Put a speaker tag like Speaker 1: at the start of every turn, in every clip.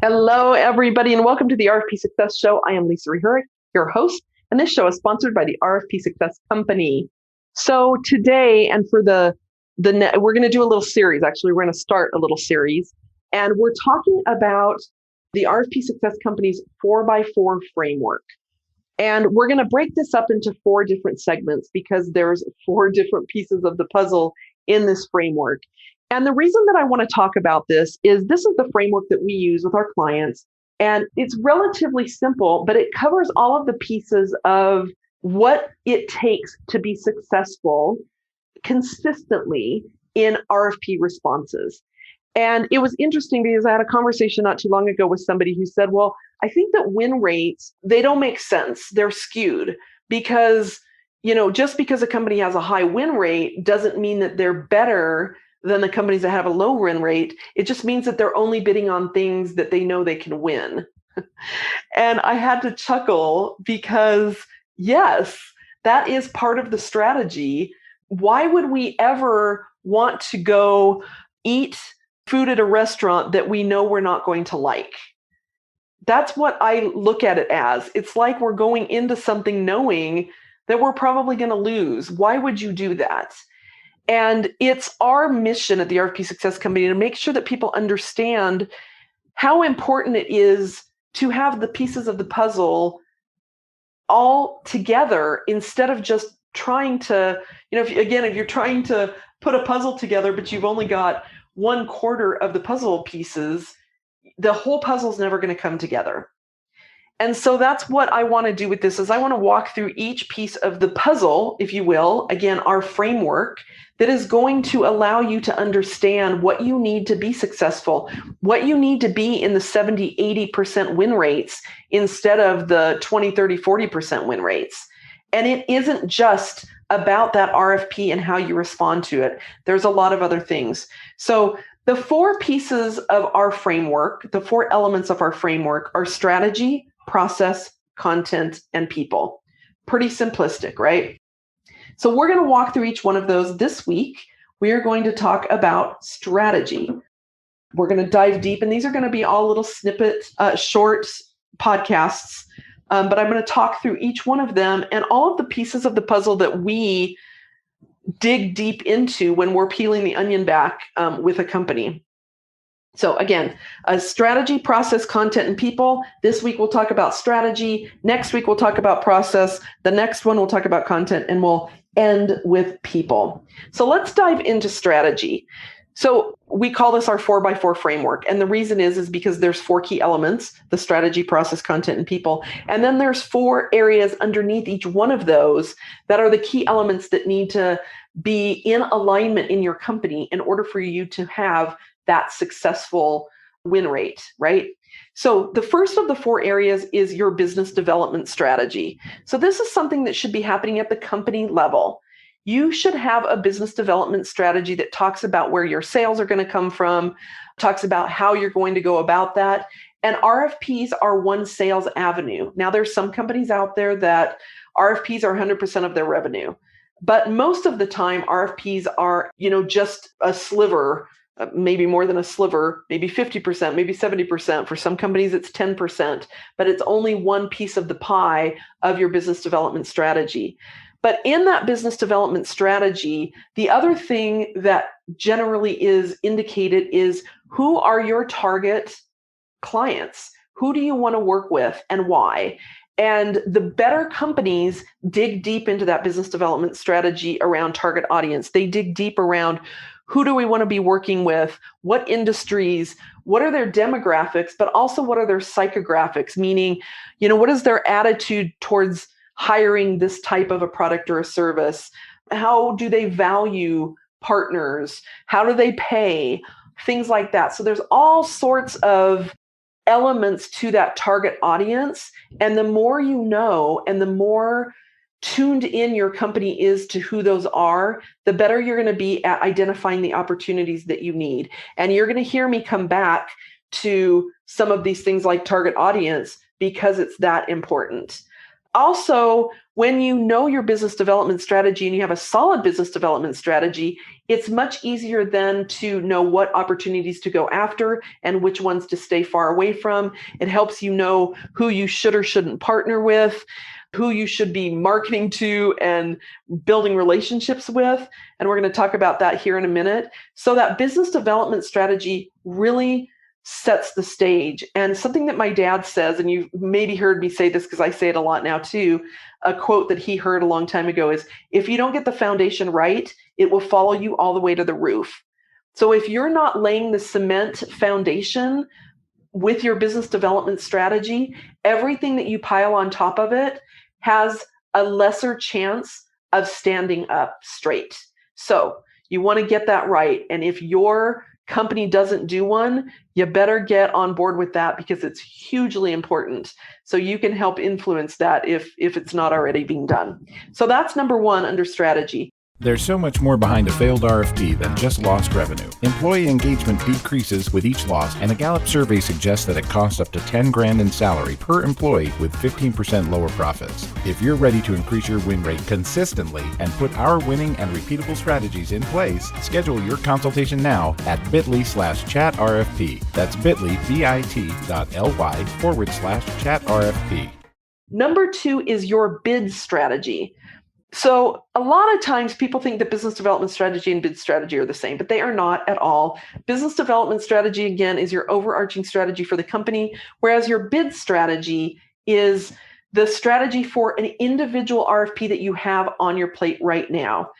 Speaker 1: Hello, everybody, and welcome to the RFP Success Show. I am Lisa Rehurek, your host, and this show is sponsored by the RFP Success Company. So today, and for we're going to do a little series. Actually, we're going to start a little series, and we're talking about the RFP Success Company's 4x4 framework. And we're going to break this up into 4 different segments because there's 4 different pieces of the puzzle in this framework. And the reason that I want to talk about this is the framework that we use with our clients. And it's relatively simple, but it covers all of the pieces of what it takes to be successful consistently in RFP responses. And it was interesting because I had a conversation not too long ago with somebody who said, well, I think that win rates, they don't make sense. They're skewed because, just because a company has a high win rate doesn't mean that they're better than the companies that have a low win rate. It just means that they're only bidding on things that they know they can win. And I had to chuckle because, yes, that is part of the strategy. Why would we ever want to go eat food at a restaurant that we know we're not going to like? That's what I look at it as. It's like we're going into something knowing that we're probably going to lose. Why would you do that? And it's our mission at the RFP Success Company to make sure that people understand how important it is to have the pieces of the puzzle all together instead of just trying to, if you're trying to put a puzzle together, but you've only got 1/4 of the puzzle pieces, the whole puzzle is never going to come together. And so that's what I want to do with this is I want to walk through each piece of the puzzle, if you will, again, our framework that is going to allow you to understand what you need to be successful, what you need to be in the 70, 80% win rates instead of the 20, 30, 40% win rates. And it isn't just about that RFP and how you respond to it. There's a lot of other things. So the 4 pieces of our framework, the 4 elements of our framework are strategy, process, content, and people. Pretty simplistic, right? So we're going to walk through each one of those this week. We are going to talk about strategy. We're going to dive deep, and these are going to be all little short podcasts. But I'm going to talk through each one of them and all of the pieces of the puzzle that we dig deep into when we're peeling the onion back with a company. So again, strategy, process, content, and people. This week we'll talk about strategy. Next week we'll talk about process. The next one we'll talk about content, and we'll end with people. So let's dive into strategy. So we call this our 4x4 framework. And the reason is because there's 4 key elements: the strategy, process, content, and people. And then there's 4 areas underneath each one of those that are the key elements that need to be in alignment in your company in order for you to have that successful win rate, right? So the first of the 4 areas is your business development strategy. So this is something that should be happening at the company level. You should have a business development strategy that talks about where your sales are going to come from, talks about how you're going to go about that. And RFPs are one sales avenue. Now, there's some companies out there that RFPs are 100% of their revenue. But most of the time, RFPs are, just a sliver, maybe more than a sliver, maybe 50%, maybe 70%. For some companies, it's 10%, but it's only one piece of the pie of your business development strategy. But in that business development strategy, the other thing that generally is indicated is who are your target clients? Who do you want to work with and why? And the better companies dig deep into that business development strategy around target audience. They dig deep around who do we want to be working with, what industries, what are their demographics, but also what are their psychographics, meaning, what is their attitude towards hiring this type of a product or a service? How do they value partners? How do they pay? Things like that. So there's all sorts of elements to that target audience. And the more you know, and the more tuned in your company is to who those are, the better you're going to be at identifying the opportunities that you need. And you're going to hear me come back to some of these things like target audience because it's that important. Also, when you know your business development strategy and you have a solid business development strategy, it's much easier then to know what opportunities to go after and which ones to stay far away from. It helps you know who you should or shouldn't partner with, who you should be marketing to and building relationships with. And we're going to talk about that here in a minute. So that business development strategy really sets the stage. And something that my dad says, and you've maybe heard me say this because I say it a lot now too, a quote that he heard a long time ago is, if you don't get the foundation right, it will follow you all the way to the roof. So if you're not laying the cement foundation with your business development strategy, everything that you pile on top of it has a lesser chance of standing up straight. So you want to get that right. And if your company doesn't do one, you better get on board with that because it's hugely important. So you can help influence that if it's not already being done. So that's number one under strategy.
Speaker 2: There's so much more behind a failed RFP than just lost revenue. Employee engagement decreases with each loss, and a Gallup survey suggests that it costs up to $10,000 in salary per employee with 15% lower profits. If you're ready to increase your win rate consistently and put our winning and repeatable strategies in place, schedule your consultation now at bit.ly/chatrfp. That's bit.ly, bit.ly/chatrfp.
Speaker 1: Number two is your bid strategy. So a lot of times people think that business development strategy and bid strategy are the same, but they are not at all. Business development strategy, again, is your overarching strategy for the company, whereas your bid strategy is the strategy for an individual RFP that you have on your plate right now.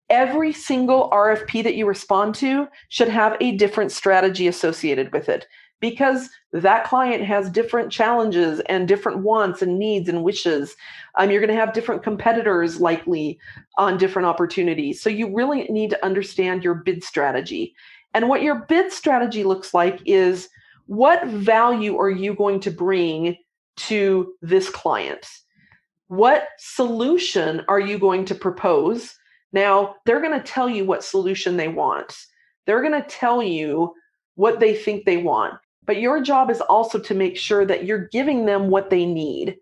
Speaker 1: Every single RFP that you respond to should have a different strategy associated with it, because that client has different challenges and different wants and needs and wishes. You're going to have different competitors likely on different opportunities. So you really need to understand your bid strategy. And what your bid strategy looks like is, what value are you going to bring to this client? What solution are you going to propose? Now, they're going to tell you what solution they want. They're going to tell you what they think they want. But your job is also to make sure that you're giving them what they need.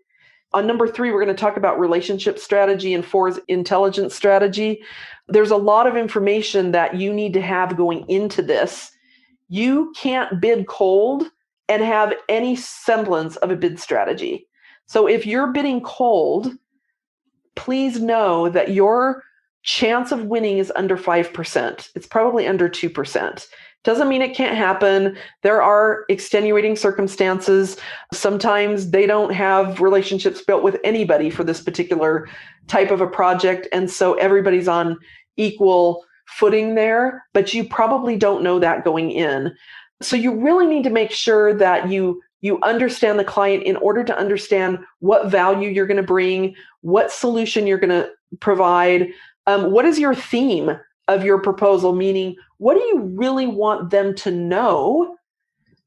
Speaker 1: On number 3, we're going to talk about relationship strategy, and 4 is intelligence strategy. There's a lot of information that you need to have going into this. You can't bid cold and have any semblance of a bid strategy. So if you're bidding cold, please know that your chance of winning is under 5%. It's probably under 2%. Doesn't mean it can't happen. There are extenuating circumstances. Sometimes they don't have relationships built with anybody for this particular type of a project. And so everybody's on equal footing there, but you probably don't know that going in. So you really need to make sure that you understand the client in order to understand what value you're going to bring, what solution you're going to provide, what is your theme of your proposal, meaning what do you really want them to know,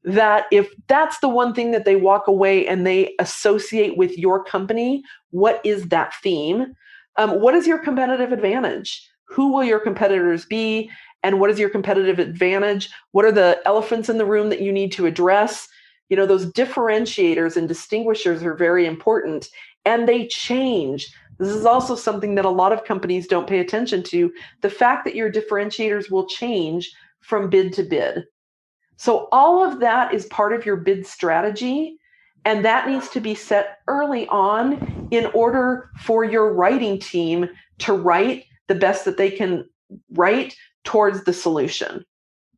Speaker 1: that if that's the one thing that they walk away and they associate with your company, what is that theme? What is your competitive advantage? Who will your competitors be? And what is your competitive advantage? What are the elephants in the room that you need to address? You know, those differentiators and distinguishers are very important, and they change. This is also something that a lot of companies don't pay attention to. The fact that your differentiators will change from bid to bid. So all of that is part of your bid strategy, and that needs to be set early on in order for your writing team to write the best that they can write towards the solution.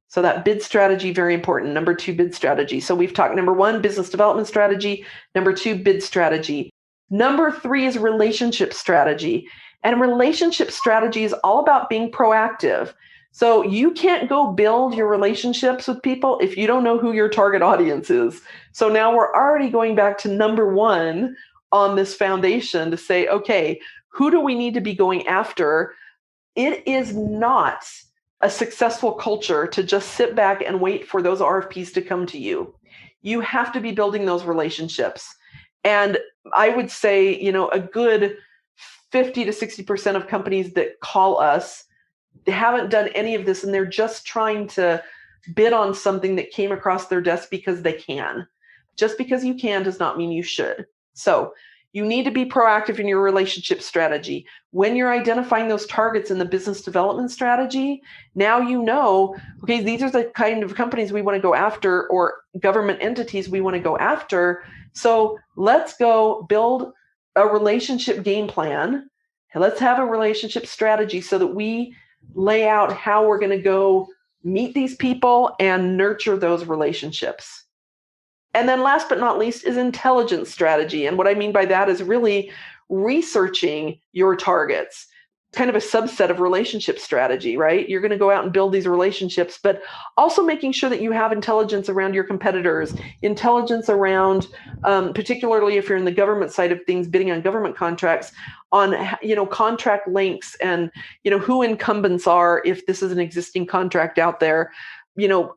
Speaker 1: So that bid strategy, very important. Number 2, bid strategy. So we've talked number 1, business development strategy. Number 2, bid strategy. Number 3 is relationship strategy. And relationship strategy is all about being proactive. So you can't go build your relationships with people if you don't know who your target audience is. So now we're already going back to number 1 on this foundation to say, okay, who do we need to be going after? It is not a successful culture to just sit back and wait for those RFPs to come to you. You have to be building those relationships. And I would say, you know, a good 50 to 60% of companies that call us, they haven't done any of this, and they're just trying to bid on something that came across their desk because they can. Just because you can does not mean you should. So You need to be proactive in your relationship strategy. When you're identifying those targets in the business development strategy, now you know, okay, these are the kind of companies we want to go after or government entities we want to go after. So let's go build a relationship game plan. And let's have a relationship strategy so that we lay out how we're going to go meet these people and nurture those relationships. And then last but not least is intelligence strategy. And what I mean by that is really researching your targets. It's kind of a subset of relationship strategy, right? You're going to go out and build these relationships, but also making sure that you have intelligence around your competitors, intelligence around, particularly if you're in the government side of things, bidding on government contracts, on contract lengths and who incumbents are if this is an existing contract out there,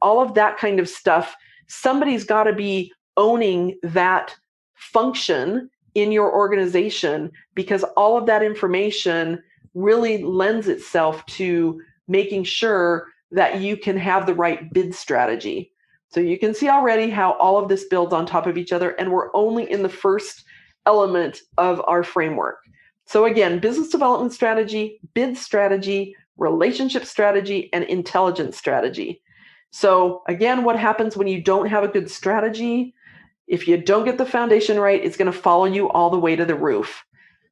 Speaker 1: all of that kind of stuff. Somebody's got to be owning that function in your organization, because all of that information really lends itself to making sure that you can have the right bid strategy. So you can see already how all of this builds on top of each other, and we're only in the first element of our framework. So again, business development strategy, bid strategy, relationship strategy, and intelligence strategy. So again, what happens when you don't have a good strategy? If you don't get the foundation right, it's going to follow you all the way to the roof.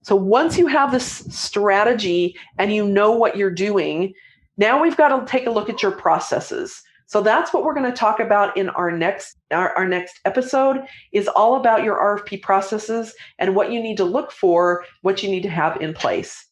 Speaker 1: So once you have this strategy and you know what you're doing, now we've got to take a look at your processes. So that's what we're going to talk about in our next episode, is all about your RFP processes and what you need to look for, what you need to have in place.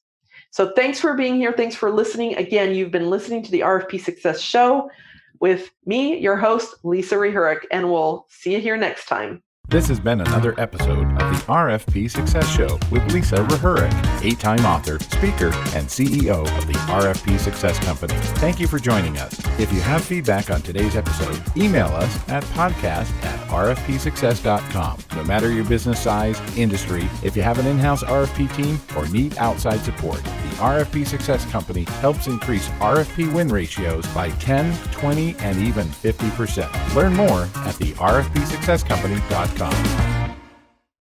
Speaker 1: So thanks for being here. Thanks for listening. Again, you've been listening to the RFP Success Show with me, your host, Lisa Rehurek, and we'll see you here next time.
Speaker 2: This has been another episode of the RFP Success Show with Lisa Rehurek, 8-time author, speaker, and CEO of the RFP Success Company. Thank you for joining us. If you have feedback on today's episode, email us at podcast@rfpsuccess.com. No matter your business size, industry, if you have an in-house RFP team, or need outside support, the RFP Success Company helps increase RFP win ratios by 10, 20, and even 50%. Learn more at the rfpsuccesscompany.com.